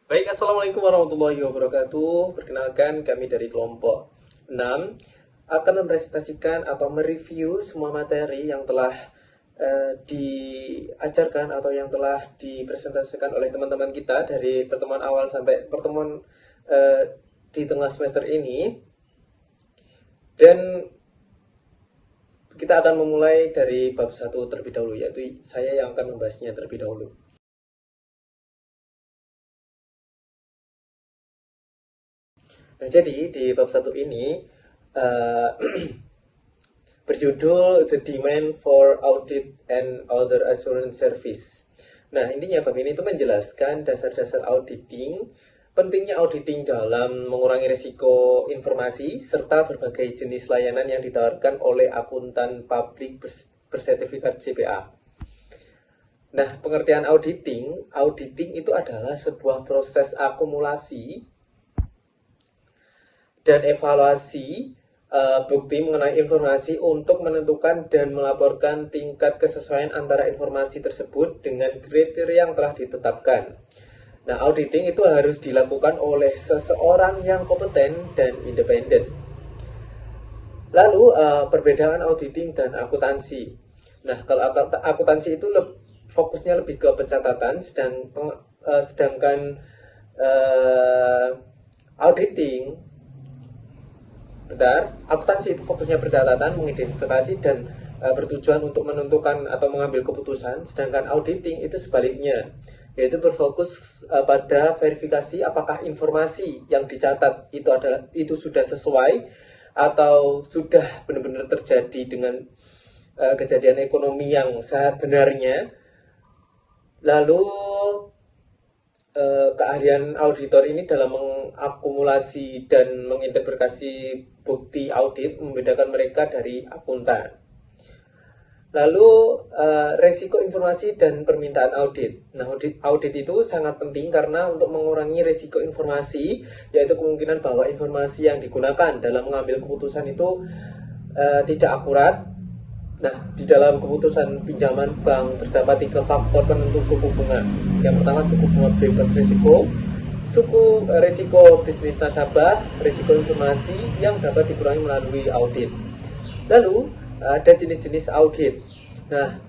Baik, Assalamualaikum warahmatullahi wabarakatuh. Perkenalkan, kami dari kelompok 6 akan mempresentasikan atau mereview semua materi yang telah diajarkan atau yang telah dipresentasikan oleh teman-teman kita dari pertemuan awal sampai pertemuan di tengah semester ini. Dan kita akan memulai dari bab 1 terlebih dahulu, yaitu saya yang akan membahasnya terlebih dahulu. Nah, jadi di bab 1 ini uh, berjudul The Demand for Audit and Other Assurance Service. Nah, intinya bab ini itu menjelaskan dasar-dasar auditing, pentingnya auditing dalam mengurangi risiko informasi, serta berbagai jenis layanan yang ditawarkan oleh akuntan publik bersertifikat CPA. Nah, pengertian auditing itu adalah sebuah proses akumulasi dan evaluasi bukti mengenai informasi untuk menentukan dan melaporkan tingkat kesesuaian antara informasi tersebut dengan kriteria yang telah ditetapkan. Nah, auditing itu harus dilakukan oleh seseorang yang kompeten dan independen. Lalu, perbedaan auditing dan akuntansi. Nah, kalau akuntansi itu fokusnya lebih ke pencatatan, sedangkan auditing akuntansi itu fokusnya pencatatan, mengidentifikasi dan bertujuan untuk menentukan atau mengambil keputusan, sedangkan auditing itu sebaliknya, yaitu berfokus pada verifikasi apakah informasi yang dicatat itu sudah sesuai atau sudah benar-benar terjadi dengan kejadian ekonomi yang sebenarnya. Lalu keahlian auditor ini dalam mengakumulasi dan menginterpretasi bukti audit membedakan mereka dari akuntan. Lalu resiko informasi dan permintaan audit. Nah, audit itu sangat penting karena untuk mengurangi resiko informasi, yaitu kemungkinan bahwa informasi yang digunakan dalam mengambil keputusan itu tidak akurat. Nah, di dalam keputusan pinjaman bank terdapat 3 faktor penentu suku bunga. Yang pertama, suku bunga bebas risiko, risiko bisnis nasabah, risiko informasi yang dapat dikurangi melalui audit. Lalu, ada jenis-jenis audit. Nah,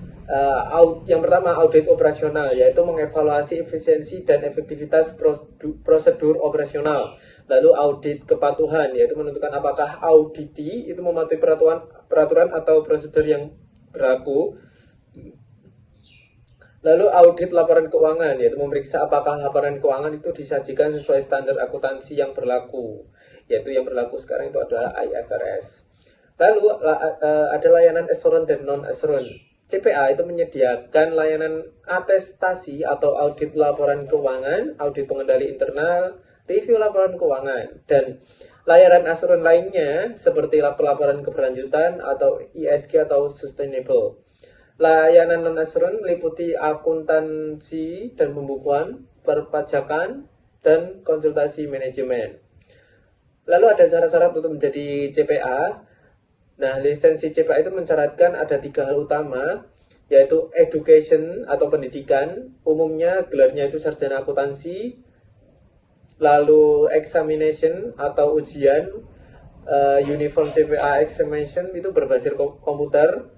yang pertama audit operasional, yaitu mengevaluasi efisiensi dan efektivitas prosedur operasional. Lalu audit kepatuhan, yaitu menentukan apakah auditi itu mematuhi peraturan atau prosedur yang berlaku. Lalu audit laporan keuangan, yaitu memeriksa apakah laporan keuangan itu disajikan sesuai standar akuntansi yang berlaku, yaitu yang berlaku sekarang itu adalah IFRS. Lalu ada layanan assurance dan non-assurance. CPA itu menyediakan layanan atestasi atau audit laporan keuangan, audit pengendali internal, review laporan keuangan, dan layanan asuransi lainnya seperti pelaporan keberlanjutan atau ESG atau sustainable. Layanan non-asuransi meliputi akuntansi dan pembukuan, perpajakan, dan konsultasi manajemen. Lalu ada syarat-syarat untuk menjadi CPA. Nah, lisensi CPA itu mensyaratkan ada 3 hal utama, yaitu education atau pendidikan, umumnya gelarnya itu sarjana akuntansi. Lalu examination atau ujian, uniform CPA examination itu berbasis komputer.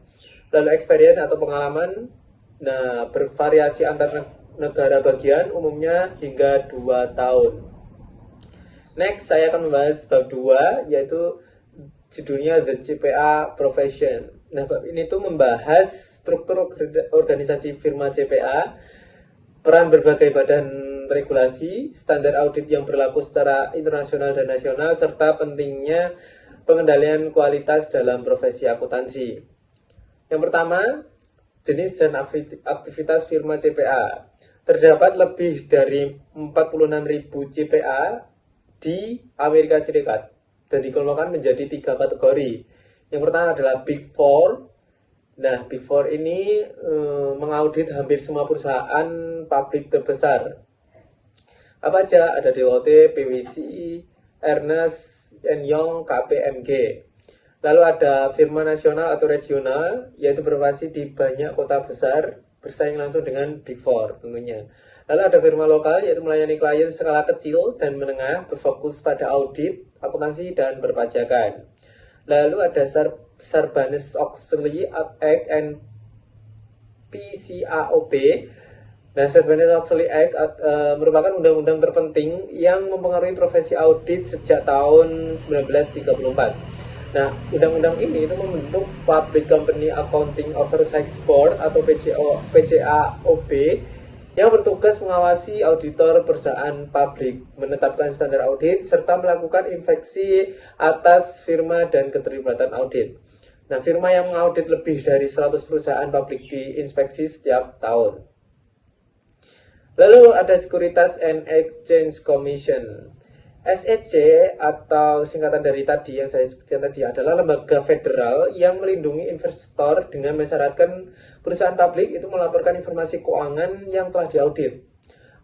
Lalu experience atau pengalaman, nah bervariasi antar negara bagian, umumnya hingga 2 tahun. Next, saya akan membahas bab 2, yaitu judulnya The CPA Profession. Nah, bab ini tuh membahas struktur organisasi firma CPA, peran berbagai badan regulasi, standar audit yang berlaku secara internasional dan nasional, serta pentingnya pengendalian kualitas dalam profesi akuntansi. Yang pertama, jenis dan aktivitas firma CPA. Terdapat lebih dari 46.000 CPA di Amerika Serikat dan dikelompokkan menjadi 3 kategori. Yang pertama adalah Big Four. Nah, Big Four ini mengaudit hampir semua perusahaan publik terbesar. Apa aja? Ada DOT, PwC, Ernst Young, KPMG. Lalu ada firma nasional atau regional, yaitu beroperasi di banyak kota besar, bersaing langsung dengan Big Four tentunya. Lalu ada firma lokal yaitu melayani klien skala kecil dan menengah berfokus pada audit, akuntansi, dan perpajakan. Lalu ada Sarbanes-Oxley Act and PCAOB. Nah, Sarbanes-Oxley Act merupakan undang-undang terpenting yang mempengaruhi profesi audit sejak tahun 1934. Nah, undang-undang ini itu membentuk Public Company Accounting Oversight Board atau PCAOB yang bertugas mengawasi auditor perusahaan publik, menetapkan standar audit, serta melakukan inspeksi atas firma dan keterlibatan audit. Nah, firma yang mengaudit lebih dari 100 perusahaan publik diinspeksi setiap tahun. Lalu ada Securities and Exchange Commission. SEC atau singkatan dari tadi yang saya sebutkan tadi adalah lembaga federal yang melindungi investor dengan mensyaratkan perusahaan publik itu melaporkan informasi keuangan yang telah diaudit.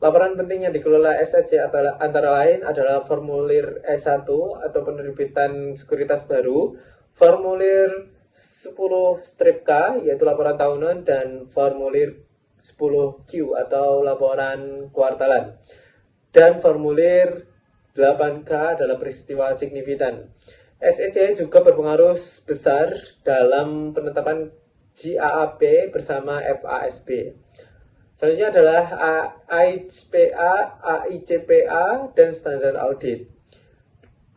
Laporan penting yang dikelola SEC antara lain adalah formulir S1 atau penerbitan sekuritas baru, formulir 10 strip K yaitu laporan tahunan, dan formulir 10Q atau laporan kuartalan, dan formulir 8K adalah peristiwa signifikan. SEC juga berpengaruh besar dalam penetapan GAAP bersama FASB. Selanjutnya adalah AICPA, AICPA, dan standar audit.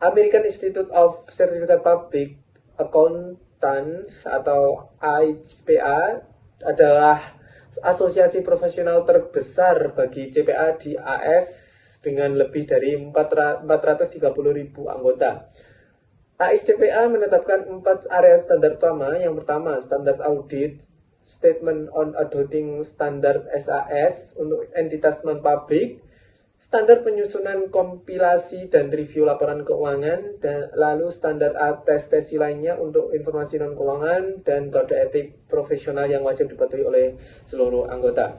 American Institute of Certificate Public Accountants atau AICPA adalah asosiasi profesional terbesar bagi CPA di AS dengan lebih dari 430.000 anggota. AICPA menetapkan 4 area standar utama. Yang pertama, standar audit, Statement on Auditing Standard SAS untuk entitas non-publik, standar penyusunan kompilasi dan review laporan keuangan, dan lalu standar atestasi lainnya untuk informasi non-keuangan, dan kode etik profesional yang wajib dipatuhi oleh seluruh anggota.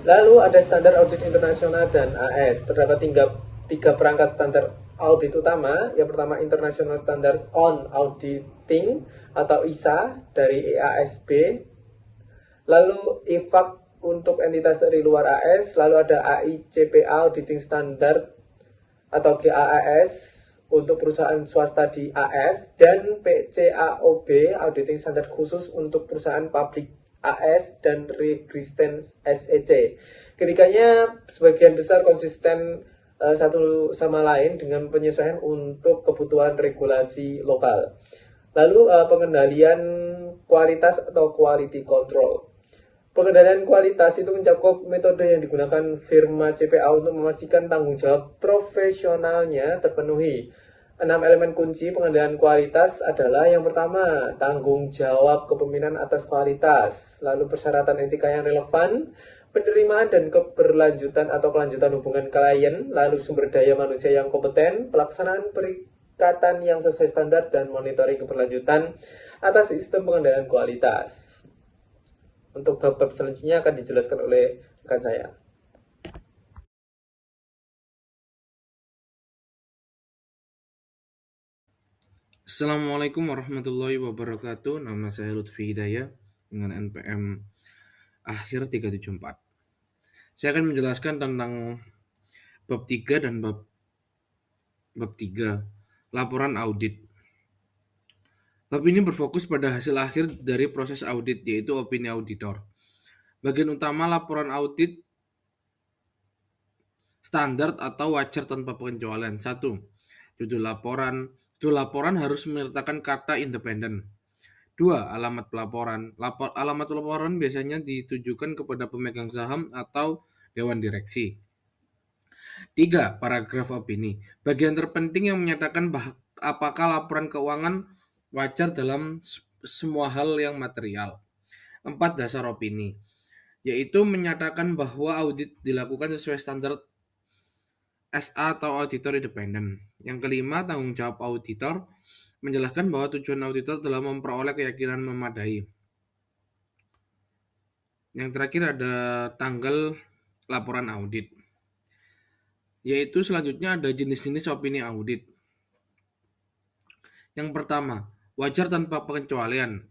Lalu ada standar audit internasional dan AS. Terdapat tiga perangkat standar audit utama. Yang pertama International Standard on Auditing atau ISA dari EASB. Lalu IFAC untuk entitas dari luar AS. Lalu ada AICPA Auditing Standard atau GAAS untuk perusahaan swasta di AS, dan PCAOB Auditing Standard khusus untuk perusahaan publik AS dan Regristen SEC. Ketiganya sebagian besar konsisten satu sama lain dengan penyesuaian untuk kebutuhan regulasi lokal. Lalu pengendalian kualitas atau quality control. Pengendalian kualitas itu mencakup metode yang digunakan firma CPA untuk memastikan tanggung jawab profesionalnya terpenuhi. 6 elemen kunci pengendalian kualitas adalah yang pertama, tanggung jawab kepemimpinan atas kualitas, lalu persyaratan etika yang relevan, penerimaan dan keberlanjutan atau kelanjutan hubungan klien, lalu sumber daya manusia yang kompeten, pelaksanaan perikatan yang sesuai standar, dan monitoring keberlanjutan atas sistem pengendalian kualitas. Untuk bab-bab selanjutnya akan dijelaskan oleh rekan saya. Assalamualaikum warahmatullahi wabarakatuh. Nama saya Lutfi Hidayah dengan NPM akhir 374. Saya akan menjelaskan tentang bab 3 dan bab 3, laporan audit. Bab ini berfokus pada hasil akhir dari proses audit, yaitu opini auditor. Bagian utama laporan audit standar atau wajar tanpa pengecualian. 1. Judul laporan. Judul laporan harus menyertakan kata independen. 2. Alamat pelaporan. Alamat pelaporan biasanya ditujukan kepada pemegang saham atau dewan direksi. 3. Paragraf opini. Bagian terpenting yang menyatakan apakah laporan keuangan wajar dalam semua hal yang material. 4. Dasar opini, yaitu menyatakan bahwa audit dilakukan sesuai standar SA atau auditor independen. Yang kelima, tanggung jawab auditor, menjelaskan bahwa tujuan auditor adalah memperoleh keyakinan memadai. Yang terakhir ada tanggal laporan audit, yaitu selanjutnya ada jenis-jenis opini audit. Yang pertama, wajar tanpa pengecualian.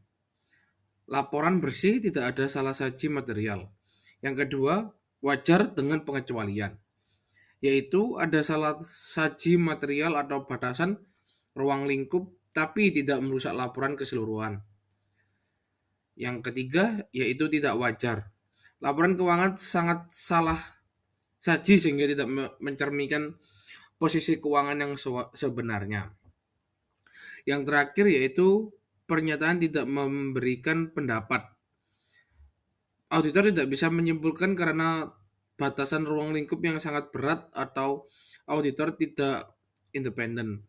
Laporan bersih, tidak ada salah saji material. Yang kedua, wajar dengan pengecualian, yaitu ada salah saji material atau batasan ruang lingkup tapi tidak merusak laporan keseluruhan. Yang ketiga, yaitu tidak wajar. Laporan keuangan sangat salah saji sehingga tidak mencerminkan posisi keuangan yang sebenarnya. Yang terakhir yaitu pernyataan tidak memberikan pendapat. Auditor tidak bisa menyimpulkan karena batasan ruang lingkup yang sangat berat atau auditor tidak independen.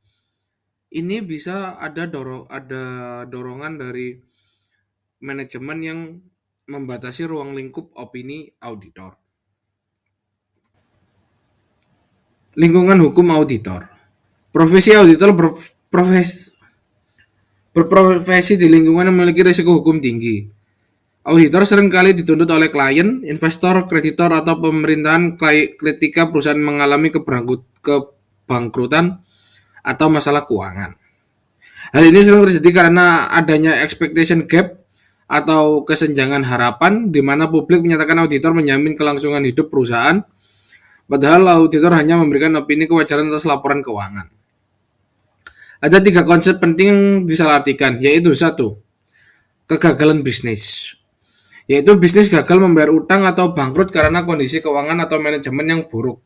Ini bisa ada dorongan dari manajemen yang membatasi ruang lingkup opini auditor. Lingkungan hukum auditor. Profesi auditor berprofesi di lingkungan yang memiliki risiko hukum tinggi. Auditor seringkali dituntut oleh klien, investor, kreditor, atau pemerintahan ketika perusahaan mengalami kebangkrutan atau masalah keuangan. Hal ini sering terjadi karena adanya expectation gap atau kesenjangan harapan di mana publik menyatakan auditor menjamin kelangsungan hidup perusahaan, padahal auditor hanya memberikan opini kewajaran atas laporan keuangan. Ada 3 konsep penting yang disalahartikan, yaitu satu, kegagalan bisnis. Yaitu bisnis gagal membayar utang atau bangkrut karena kondisi keuangan atau manajemen yang buruk.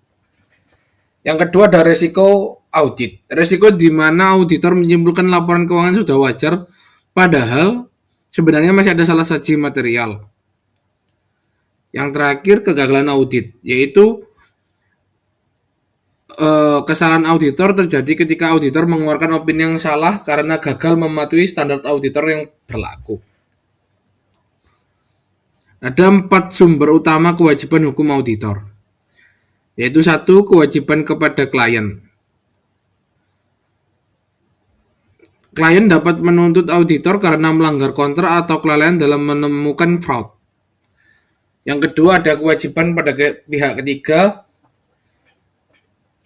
Yang kedua ada resiko audit. Resiko di mana auditor menyimpulkan laporan keuangan sudah wajar, padahal sebenarnya masih ada salah saji material. Yang terakhir kegagalan audit, yaitu kesalahan auditor terjadi ketika auditor mengeluarkan opini yang salah karena gagal mematuhi standar auditor yang berlaku. Ada 4 sumber utama kewajiban hukum auditor, yaitu satu, kewajiban kepada klien. Klien dapat menuntut auditor karena melanggar kontrak atau kelalaian dalam menemukan fraud. Yang kedua ada kewajiban pada pihak ketiga,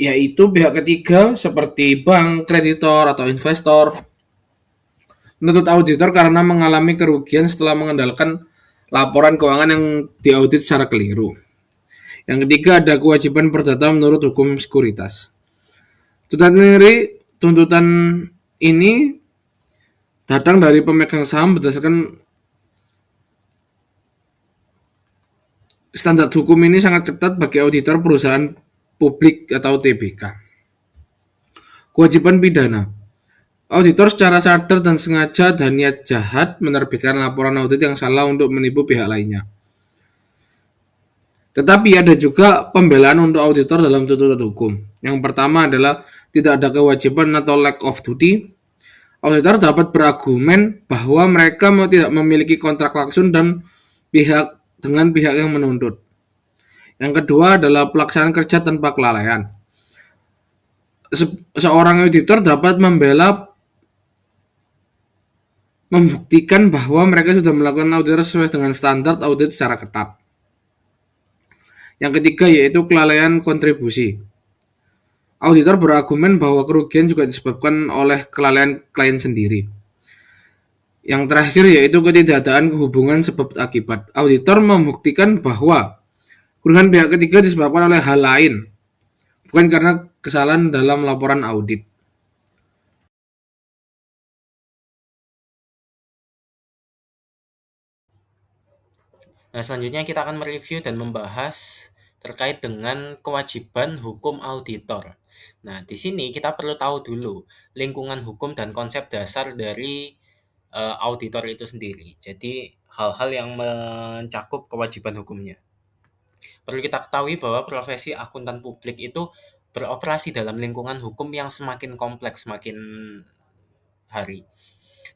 yaitu pihak ketiga seperti bank, kreditor, atau investor menuntut auditor karena mengalami kerugian setelah mengandalkan laporan keuangan yang diaudit secara keliru. Yang ketiga ada kewajiban perdata menurut hukum sekuritas. Tuntutan ini datang dari pemegang saham berdasarkan standar hukum ini sangat ketat bagi auditor perusahaan publik atau TBK. Kewajiban pidana. Auditor secara sadar dan sengaja dan niat jahat menerbitkan laporan audit yang salah untuk menipu pihak lainnya. Tetapi ada juga pembelaan untuk auditor dalam tuntutan hukum. Yang pertama adalah tidak ada kewajiban atau lack of duty. Auditor dapat berargumen bahwa mereka tidak memiliki kontrak langsung dan dengan pihak yang menuntut. Yang kedua adalah pelaksanaan kerja tanpa kelalaian. Seorang auditor dapat membuktikan bahwa mereka sudah melakukan audit sesuai dengan standar audit secara ketat. Yang ketiga yaitu kelalaian kontribusi. Auditor berargumen bahwa kerugian juga disebabkan oleh kelalaian klien sendiri. Yang terakhir yaitu ketidakadaan hubungan sebab akibat. Auditor membuktikan bahwa kerugian pihak ketiga disebabkan oleh hal lain, bukan karena kesalahan dalam laporan audit. Nah, selanjutnya kita akan mereview dan membahas terkait dengan kewajiban hukum auditor. Nah, di sini kita perlu tahu dulu lingkungan hukum dan konsep dasar dari auditor itu sendiri. Jadi, hal-hal yang mencakup kewajiban hukumnya. Perlu kita ketahui bahwa profesi akuntan publik itu beroperasi dalam lingkungan hukum yang semakin kompleks semakin hari.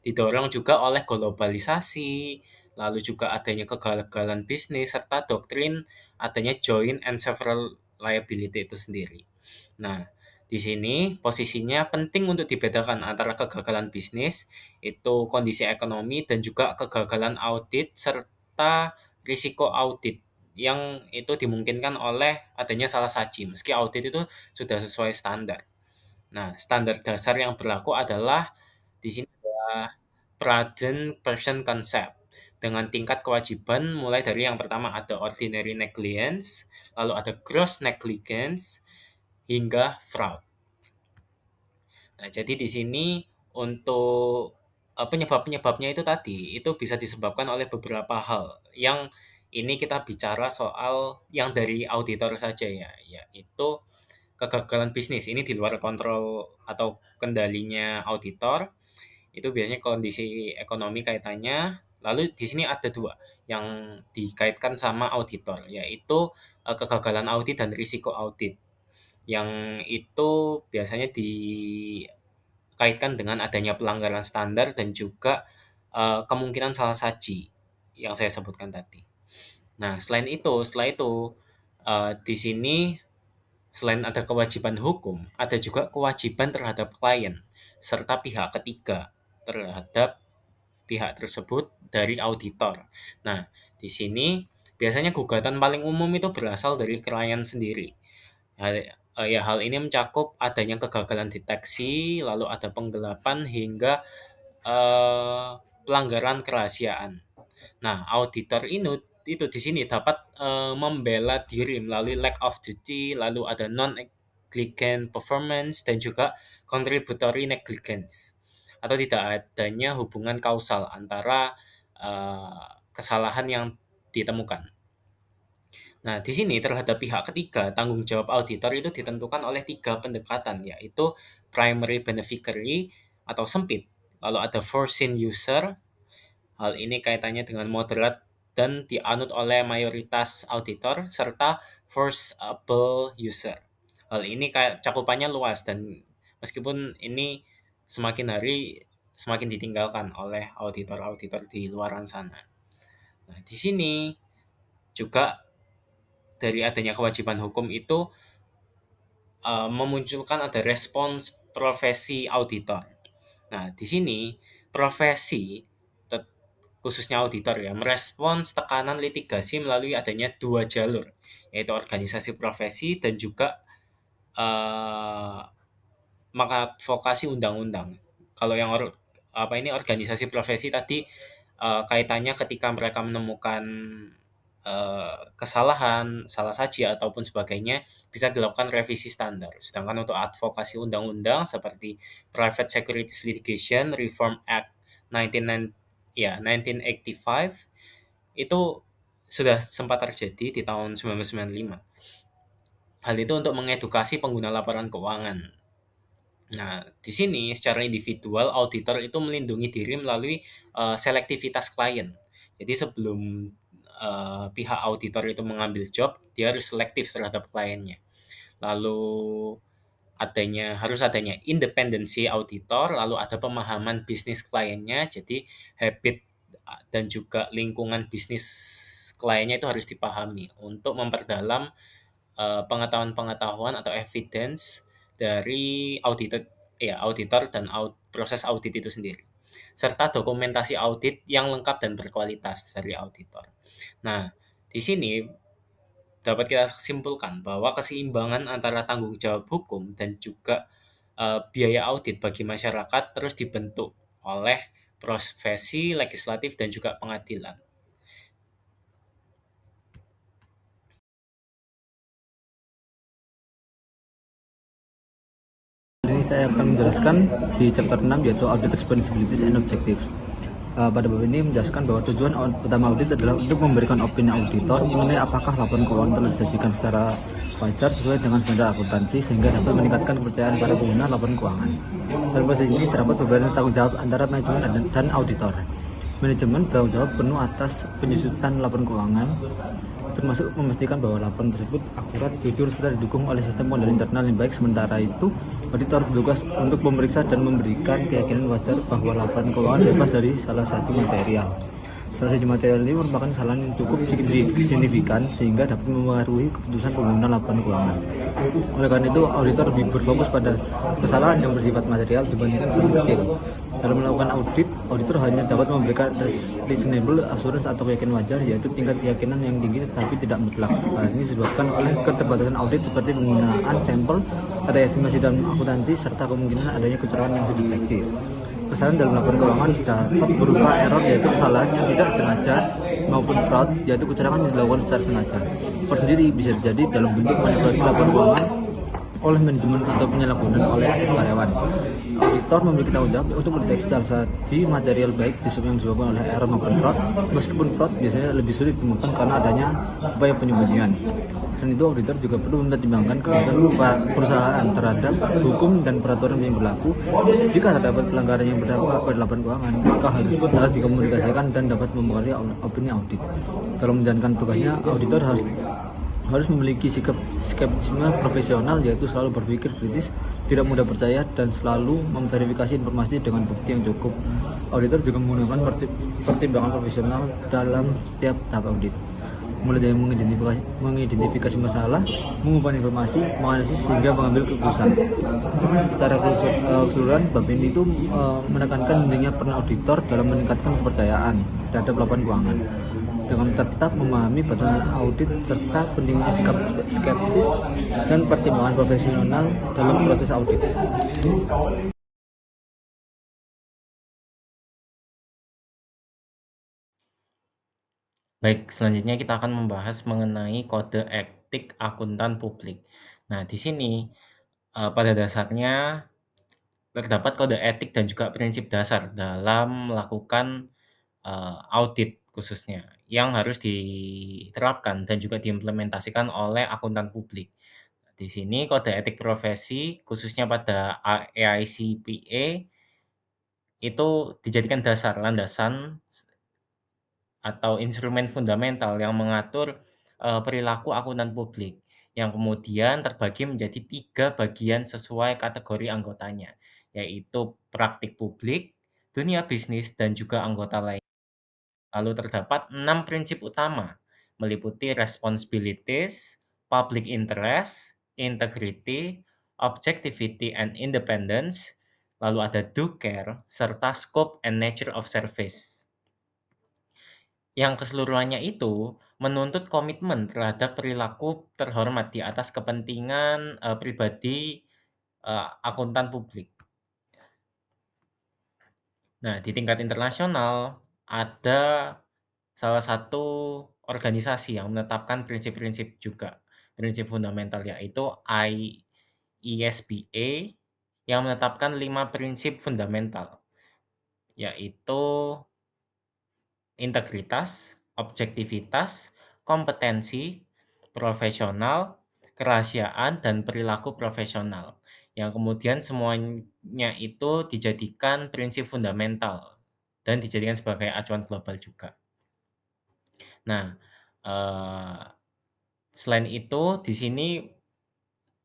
Didorong juga oleh globalisasi, lalu juga adanya kegagalan bisnis, serta doktrin adanya joint and several liability itu sendiri. Nah, di sini posisinya penting untuk dibedakan antara kegagalan bisnis, itu kondisi ekonomi, dan juga kegagalan audit, serta risiko audit yang itu dimungkinkan oleh adanya salah saji, meski audit itu sudah sesuai standar. Nah, standar dasar yang berlaku adalah di sini adalah Pradhan Person Concept. dengan tingkat kewajiban mulai dari yang pertama ada ordinary negligence, lalu ada gross negligence, hingga fraud. Nah, jadi di sini untuk penyebab-penyebabnya itu tadi, itu bisa disebabkan oleh beberapa hal. Yang ini kita bicara soal yang dari auditor saja ya, yaitu kegagalan bisnis. Ini di luar kontrol atau kendalinya auditor. Itu biasanya kondisi ekonomi kaitannya. Lalu di sini ada dua yang dikaitkan sama auditor, yaitu kegagalan audit dan risiko audit. Yang itu biasanya dikaitkan dengan adanya pelanggaran standar dan juga kemungkinan salah saji yang saya sebutkan tadi. Nah, setelah itu di sini selain ada kewajiban hukum, ada juga kewajiban terhadap klien serta pihak ketiga terhadap pihak tersebut dari auditor. Nah, di sini biasanya gugatan paling umum itu berasal dari klien sendiri. Hal ini mencakup adanya kegagalan deteksi, lalu ada penggelapan hingga pelanggaran kerahasiaan. Nah, auditor itu di sini dapat membela diri melalui lack of duty, lalu ada non-negligent performance dan juga contributory negligence atau tidak adanya hubungan kausal antara kesalahan yang ditemukan. Nah, di sini terhadap pihak ketiga, tanggung jawab auditor itu ditentukan oleh 3 pendekatan, yaitu primary beneficiary atau sempit, lalu ada foreseen user. Hal ini kaitannya dengan moderat dan dianut oleh mayoritas auditor, serta foreseeable user. Hal ini cakupannya luas dan meskipun ini semakin hari semakin ditinggalkan oleh auditor-auditor di luaran sana. Nah, di sini juga dari adanya kewajiban hukum itu memunculkan ada respons profesi auditor. Nah, di sini profesi khususnya auditor ya merespons tekanan litigasi melalui adanya 2 jalur, yaitu organisasi profesi dan juga mengadvokasi undang-undang. Kalau yang organisasi profesi tadi kaitannya ketika mereka menemukan kesalahan, salah saji ataupun sebagainya bisa dilakukan revisi standar. Sedangkan untuk advokasi undang-undang seperti Private Securities Litigation Reform Act 1985 itu sudah sempat terjadi di tahun 1995. Hal itu untuk mengedukasi pengguna laporan keuangan. Nah, di sini secara individual auditor itu melindungi diri melalui selektivitas klien. Jadi sebelum pihak auditor itu mengambil job, dia harus selektif terhadap kliennya. Lalu harus adanya independensi auditor, lalu ada pemahaman bisnis kliennya, jadi habit dan juga lingkungan bisnis kliennya itu harus dipahami untuk memperdalam pengetahuan-pengetahuan atau evidence dari auditor dan proses audit itu sendiri, serta dokumentasi audit yang lengkap dan berkualitas dari auditor. Nah, di sini dapat kita simpulkan bahwa keseimbangan antara tanggung jawab hukum dan juga biaya audit bagi masyarakat terus dibentuk oleh profesi legislatif dan juga pengadilan. Ini saya akan menjelaskan di chapter 6 yaitu Audit Responsibilities and Objectives. Pada bab ini menjelaskan bahwa tujuan utama audit adalah untuk memberikan opini auditor mengenai apakah laporan keuangan telah disajikan secara wajar sesuai dengan standar akuntansi sehingga dapat meningkatkan kepercayaan para pengguna laporan keuangan. Dalam proses ini terdapat beberapa tanggung jawab antara manajemen dan auditor. Manajemen bertanggung jawab penuh atas penyusutan laporan keuangan, termasuk memastikan bahwa laporan tersebut akurat, jujur, serta didukung oleh sistem modal internal yang baik. Sementara itu, auditor bertugas untuk memeriksa dan memberikan keyakinan wajar bahwa laporan keuangan bebas dari salah satu material. Salah satu material ini merupakan kesalahan yang cukup signifikan sehingga dapat mempengaruhi keputusan pengguna laporan keuangan. Oleh karena itu, auditor lebih berfokus pada kesalahan yang bersifat material dibandingkan sifat kecil. Dalam melakukan audit, auditor hanya dapat memberikan reasonable assurance atau keyakinan wajar, yaitu tingkat keyakinan yang tinggi tetapi tidak mutlak. Hal ini disebabkan oleh keterbatasan audit seperti penggunaan sampel, ada estimasi dalam akuntansi, serta kemungkinan adanya kecurangan yang dideteksi. Kesalahan dalam laporan keuangan dapat berupa error, yaitu kesalahan yang tidak sengaja, maupun fraud, yaitu kecurangan yang dilakukan secara sengaja. Fraud sendiri bisa terjadi dalam bentuk manipulasi laporan keuangan oleh manajemen atau penyalahgunaan oleh aset karyawan. Auditor memiliki tanggung jawab untuk mendeteksi transaksi material baik yang disebabkan oleh error maupun fraud. Meskipun fraud biasanya lebih sulit ditemukan karena adanya upaya penyembunyian. Selain itu, auditor juga perlu mempertimbangkan kebijakan perusahaan terhadap hukum dan peraturan yang berlaku. Jika terdapat pelanggaran yang berdampak pada laporan keuangan, maka hal tersebut harus dikomunikasikan dan dapat mempengaruhi opini audit. Dalam menjalankan tugasnya, auditor harus memiliki sikap skeptisisme profesional, yaitu selalu berpikir kritis, tidak mudah percaya, dan selalu memverifikasi informasi dengan bukti yang cukup. Auditor juga menggunakan pertimbangan profesional dalam setiap tahap audit, mulai dari mengidentifikasi masalah, mengumpulkan informasi, menganalisis, hingga mengambil keputusan. Secara keseluruhan, bab ini itu menekankan pentingnya peran auditor dalam meningkatkan kepercayaan terhadap laporan keuangan, dengan tetap memahami batasan audit serta pentingnya sikap skeptis dan pertimbangan profesional dalam proses audit. Baik, selanjutnya kita akan membahas mengenai kode etik akuntan publik. Nah, di sini pada dasarnya terdapat kode etik dan juga prinsip dasar dalam melakukan audit khususnya yang harus diterapkan dan juga diimplementasikan oleh akuntan publik. Di sini kode etik profesi khususnya pada AICPA itu dijadikan dasar landasan atau instrumen fundamental yang mengatur perilaku akuntan publik, yang kemudian terbagi menjadi 3 bagian sesuai kategori anggotanya, yaitu praktik publik, dunia bisnis, dan juga anggota lain. Lalu terdapat 6 prinsip utama, meliputi responsibilities, public interest, integrity, objectivity and independence, lalu ada due care, serta scope and nature of service. Yang keseluruhannya itu menuntut komitmen terhadap perilaku terhormat di atas kepentingan pribadi akuntan publik. Nah, di tingkat internasional ada salah satu organisasi yang menetapkan prinsip-prinsip juga, prinsip fundamental, yaitu IESBA yang menetapkan 5 prinsip fundamental, yaitu integritas, objektivitas, kompetensi, profesional, kerahasiaan, dan perilaku profesional, yang kemudian semuanya itu dijadikan prinsip fundamental dan dijadikan sebagai acuan global juga. Nah, selain itu di sini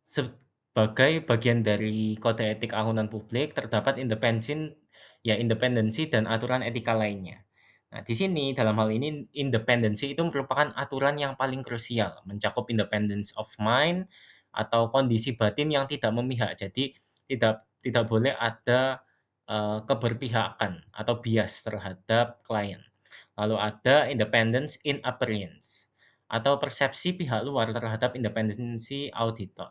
sebagai bagian dari kode etik akuntan publik terdapat independensi dan aturan etika lainnya. Nah, di sini dalam hal ini independensi itu merupakan aturan yang paling krusial, mencakup independence of mind atau kondisi batin yang tidak memihak. Jadi tidak boleh ada keberpihakan atau bias terhadap klien. Lalu ada independence in appearance atau persepsi pihak luar terhadap independensi auditor.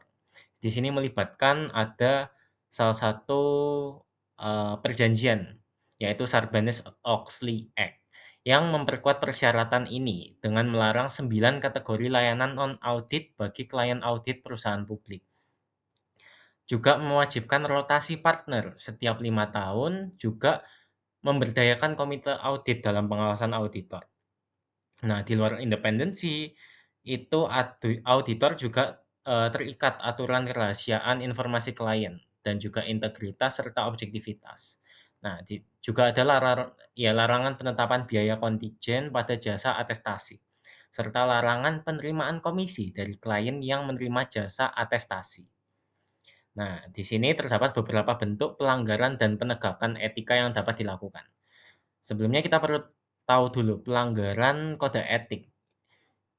Di sini melibatkan ada salah satu perjanjian, yaitu Sarbanes-Oxley Act, yang memperkuat persyaratan ini dengan melarang 9 kategori layanan non-audit bagi klien audit perusahaan publik. Juga mewajibkan rotasi partner setiap 5 tahun, juga memberdayakan komite audit dalam pengawasan auditor. Nah, di luar independensi, itu auditor juga terikat aturan kerahasiaan informasi klien dan juga integritas serta objektivitas. Nah, juga ada larangan penetapan biaya kontingen pada jasa atestasi, serta larangan penerimaan komisi dari klien yang menerima jasa atestasi. Nah, di sini terdapat beberapa bentuk pelanggaran dan penegakan etika yang dapat dilakukan. Sebelumnya kita perlu tahu dulu pelanggaran kode etik.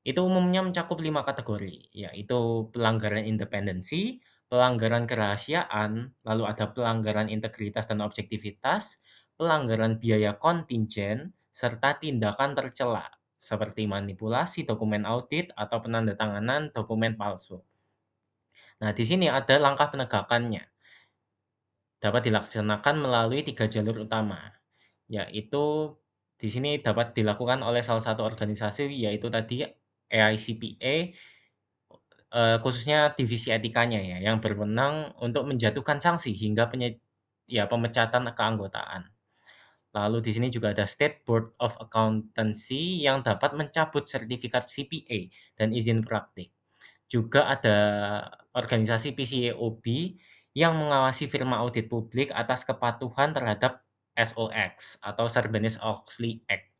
Itu umumnya mencakup 5 kategori, yaitu pelanggaran independensi, pelanggaran kerahasiaan, lalu ada pelanggaran integritas dan objektivitas, pelanggaran biaya kontingen, serta tindakan tercela, seperti manipulasi dokumen audit atau penandatanganan dokumen palsu. Nah, di sini ada langkah penegakannya. dapat dilaksanakan melalui 3 jalur utama, yaitu di sini dapat dilakukan oleh salah satu organisasi, yaitu tadi AICPA, khususnya divisi etikanya ya, yang berwenang untuk menjatuhkan sanksi hingga pemecatan keanggotaan. Lalu di sini juga ada State Board of Accountancy yang dapat mencabut sertifikat CPA dan izin praktik. Juga ada organisasi PCAOB yang mengawasi firma audit publik atas kepatuhan terhadap SOX atau Sarbanes-Oxley Act.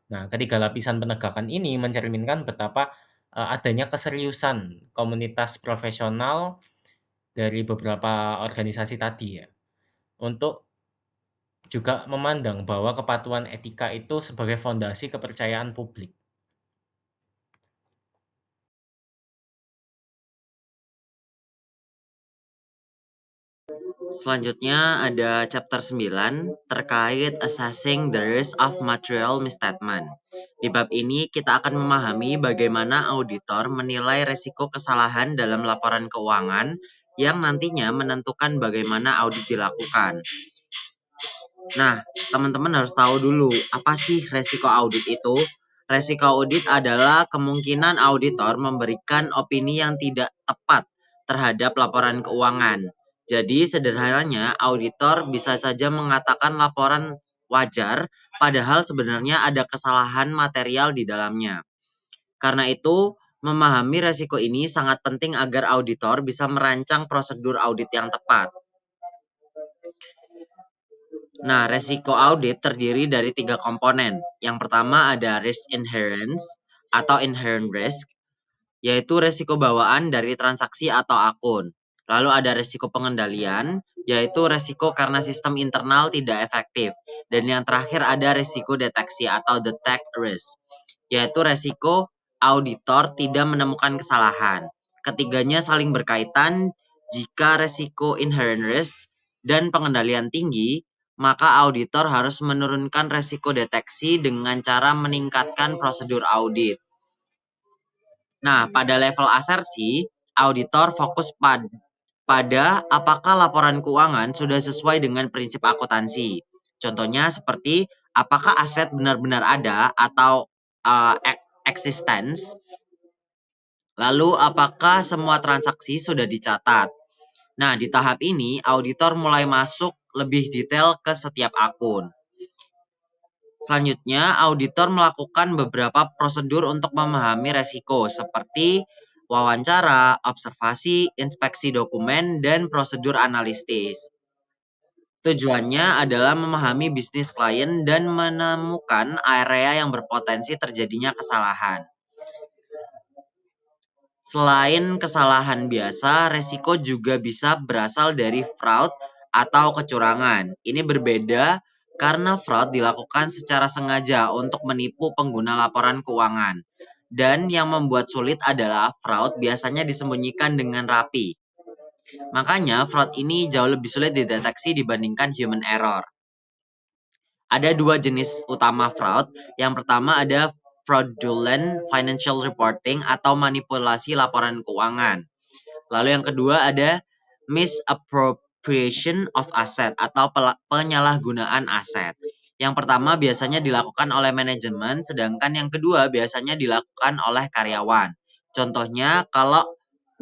Nah, ketiga lapisan penegakan ini mencerminkan betapa adanya keseriusan komunitas profesional dari beberapa organisasi tadi ya, untuk juga memandang bahwa kepatuhan etika itu sebagai fondasi kepercayaan publik. Selanjutnya ada chapter 9 terkait assessing the risk of material misstatement. Di bab ini kita akan memahami bagaimana auditor menilai resiko kesalahan dalam laporan keuangan yang nantinya menentukan bagaimana audit dilakukan. Nah, teman-teman harus tahu dulu apa sih resiko audit itu. Resiko audit adalah kemungkinan auditor memberikan opini yang tidak tepat terhadap laporan keuangan. Jadi sederhananya auditor bisa saja mengatakan laporan wajar padahal sebenarnya ada kesalahan material di dalamnya. Karena itu, memahami resiko ini sangat penting agar auditor bisa merancang prosedur audit yang tepat. Nah, resiko audit terdiri dari 3 komponen. Yang pertama ada risk inherence atau inherent risk, yaitu resiko bawaan dari transaksi atau akun. Lalu ada resiko pengendalian, yaitu resiko karena sistem internal tidak efektif. Dan yang terakhir ada resiko deteksi atau detect risk, yaitu resiko auditor tidak menemukan kesalahan. Ketiganya saling berkaitan. Jika resiko inherent risk dan pengendalian tinggi, maka auditor harus menurunkan resiko deteksi dengan cara meningkatkan prosedur audit. Nah, pada level asersi, auditor fokus pada apakah laporan keuangan sudah sesuai dengan prinsip akuntansi. Contohnya seperti apakah aset benar-benar ada atau existence. Lalu apakah semua transaksi sudah dicatat. Nah, di tahap ini auditor mulai masuk lebih detail ke setiap akun. Selanjutnya, auditor melakukan beberapa prosedur untuk memahami resiko seperti wawancara, observasi, inspeksi dokumen, dan prosedur analitis. Tujuannya adalah memahami bisnis klien dan menemukan area yang berpotensi terjadinya kesalahan. Selain kesalahan biasa, resiko juga bisa berasal dari fraud atau kecurangan. Ini berbeda karena fraud dilakukan secara sengaja untuk menipu pengguna laporan keuangan. Dan yang membuat sulit adalah fraud biasanya disembunyikan dengan rapi. Makanya fraud ini jauh lebih sulit dideteksi dibandingkan human error. Ada 2 jenis utama fraud. Yang pertama ada fraudulent financial reporting atau manipulasi laporan keuangan. Lalu yang kedua ada misappropriation of asset atau penyalahgunaan aset. Yang pertama biasanya dilakukan oleh manajemen, sedangkan yang kedua biasanya dilakukan oleh karyawan. Contohnya kalau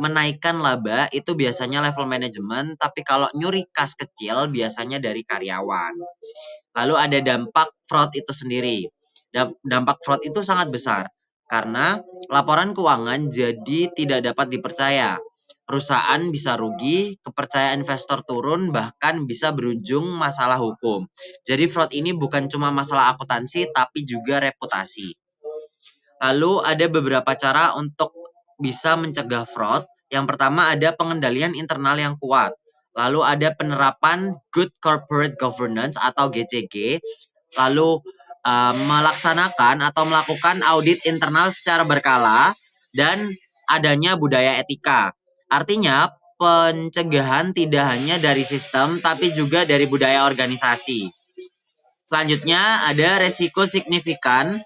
menaikkan laba itu biasanya level manajemen, tapi kalau nyuri kas kecil biasanya dari karyawan. Lalu ada dampak fraud itu sendiri. Dampak fraud itu sangat besar karena laporan keuangan jadi tidak dapat dipercaya. Perusahaan bisa rugi, kepercayaan investor turun, bahkan bisa berujung masalah hukum. Jadi fraud ini bukan cuma masalah akuntansi, tapi juga reputasi. Lalu ada beberapa cara untuk bisa mencegah fraud. Yang pertama ada pengendalian internal yang kuat. Lalu ada penerapan Good Corporate Governance atau GCG. Lalu melaksanakan atau melakukan audit internal secara berkala dan adanya budaya etika. Artinya pencegahan tidak hanya dari sistem tapi juga dari budaya organisasi. Selanjutnya ada resiko signifikan.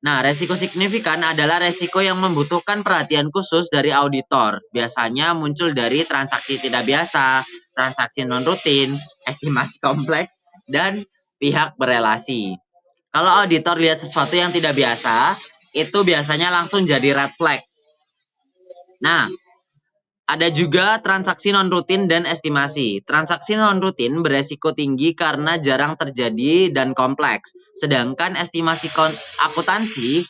Nah, resiko signifikan adalah resiko yang membutuhkan perhatian khusus dari auditor. Biasanya muncul dari transaksi tidak biasa, transaksi non-rutin, estimasi kompleks, dan pihak berelasi. Kalau auditor lihat sesuatu yang tidak biasa, itu biasanya langsung jadi red flag. Nah, ada juga transaksi non-rutin dan estimasi. Transaksi non-rutin beresiko tinggi karena jarang terjadi dan kompleks. Sedangkan estimasi akuntansi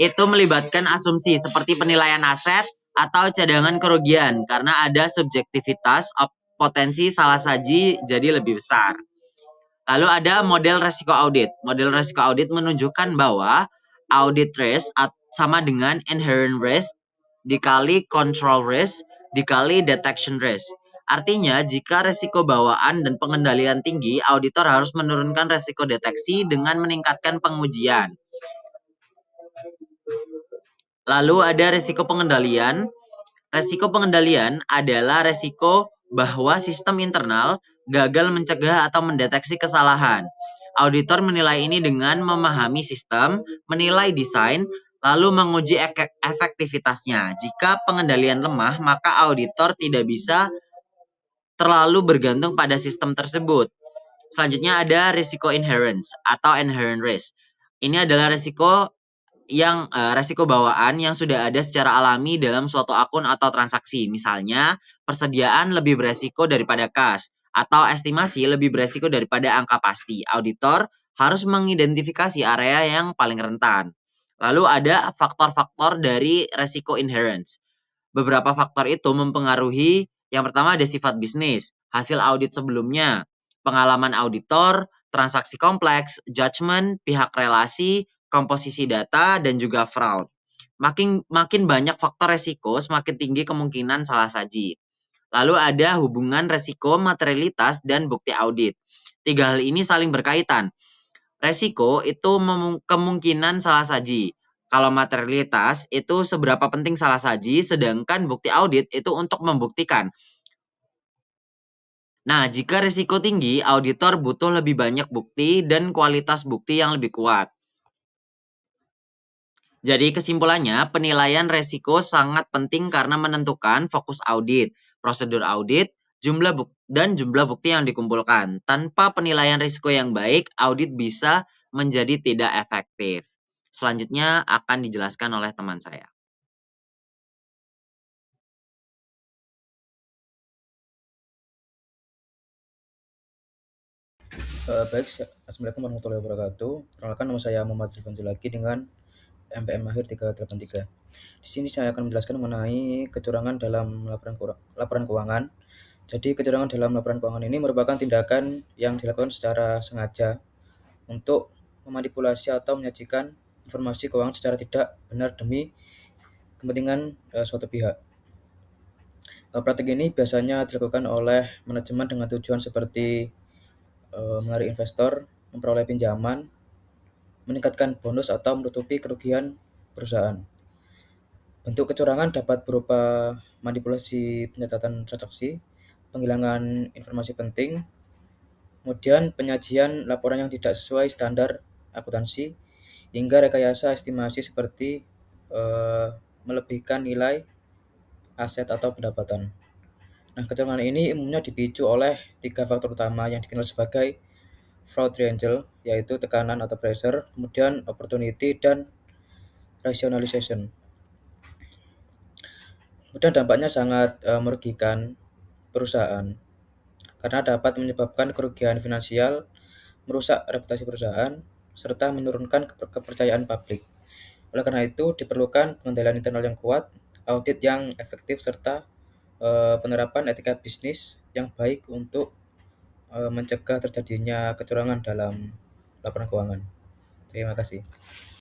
itu melibatkan asumsi seperti penilaian aset atau cadangan kerugian karena ada subjektivitas potensi salah saji jadi lebih besar. Lalu ada model resiko audit. Model resiko audit menunjukkan bahwa audit risk sama dengan inherent risk dikali control risk dikali detection risk. Artinya, jika resiko bawaan dan pengendalian tinggi, auditor harus menurunkan resiko deteksi dengan meningkatkan pengujian. Lalu ada resiko pengendalian. Resiko pengendalian adalah resiko bahwa sistem internal gagal mencegah atau mendeteksi kesalahan. Auditor menilai ini dengan memahami sistem, menilai desain, lalu menguji efektivitasnya. Jika pengendalian lemah, maka auditor tidak bisa terlalu bergantung pada sistem tersebut. Selanjutnya ada risiko inherence atau inherent risk. Ini adalah resiko bawaan yang sudah ada secara alami dalam suatu akun atau transaksi. Misalnya, persediaan lebih beresiko daripada kas, atau estimasi lebih beresiko daripada angka pasti. Auditor harus mengidentifikasi area yang paling rentan. Lalu ada faktor-faktor dari resiko inherence. Beberapa faktor itu mempengaruhi, yang pertama ada sifat bisnis, hasil audit sebelumnya, pengalaman auditor, transaksi kompleks, judgement, pihak relasi, komposisi data, dan juga fraud. Makin banyak faktor resiko, semakin tinggi kemungkinan salah saji. Lalu ada hubungan resiko, materialitas, dan bukti audit. Tiga hal ini saling berkaitan. Resiko itu kemungkinan salah saji. Kalau materialitas itu seberapa penting salah saji, sedangkan bukti audit itu untuk membuktikan. Nah, jika risiko tinggi, auditor butuh lebih banyak bukti dan kualitas bukti yang lebih kuat. Jadi kesimpulannya, penilaian resiko sangat penting karena menentukan fokus audit, prosedur audit, jumlah bukti yang dikumpulkan. Tanpa penilaian risiko yang baik, audit bisa menjadi tidak efektif. Selanjutnya akan dijelaskan oleh teman saya. Baik, Assalamualaikum warahmatullahi wabarakatuh. Perkenalkan, nama saya Muhammad Zulfan lagi dengan MPM Mahir 383. Di sini saya akan menjelaskan mengenai kecurangan dalam laporan keuangan. Jadi, kecurangan dalam laporan keuangan ini merupakan tindakan yang dilakukan secara sengaja untuk memanipulasi atau menyajikan informasi keuangan secara tidak benar demi kepentingan suatu pihak. Praktik ini biasanya dilakukan oleh manajemen dengan tujuan seperti menarik investor, memperoleh pinjaman, meningkatkan bonus atau menutupi kerugian perusahaan. Bentuk kecurangan dapat berupa manipulasi pencatatan transaksi, penghilangan informasi penting, kemudian penyajian laporan yang tidak sesuai standar akuntansi, hingga rekayasa estimasi seperti melebihkan nilai aset atau pendapatan. Nah, kecurangan ini umumnya dipicu oleh 3 faktor utama yang dikenal sebagai fraud triangle, yaitu tekanan atau pressure, kemudian opportunity, dan rationalization. Kemudian dampaknya sangat merugikan perusahaan karena dapat menyebabkan kerugian finansial, merusak reputasi perusahaan, serta menurunkan kepercayaan publik. Oleh karena itu, diperlukan pengendalian internal yang kuat, audit yang efektif, serta penerapan etika bisnis yang baik untuk mencegah terjadinya kecurangan dalam laporan keuangan. Terima kasih.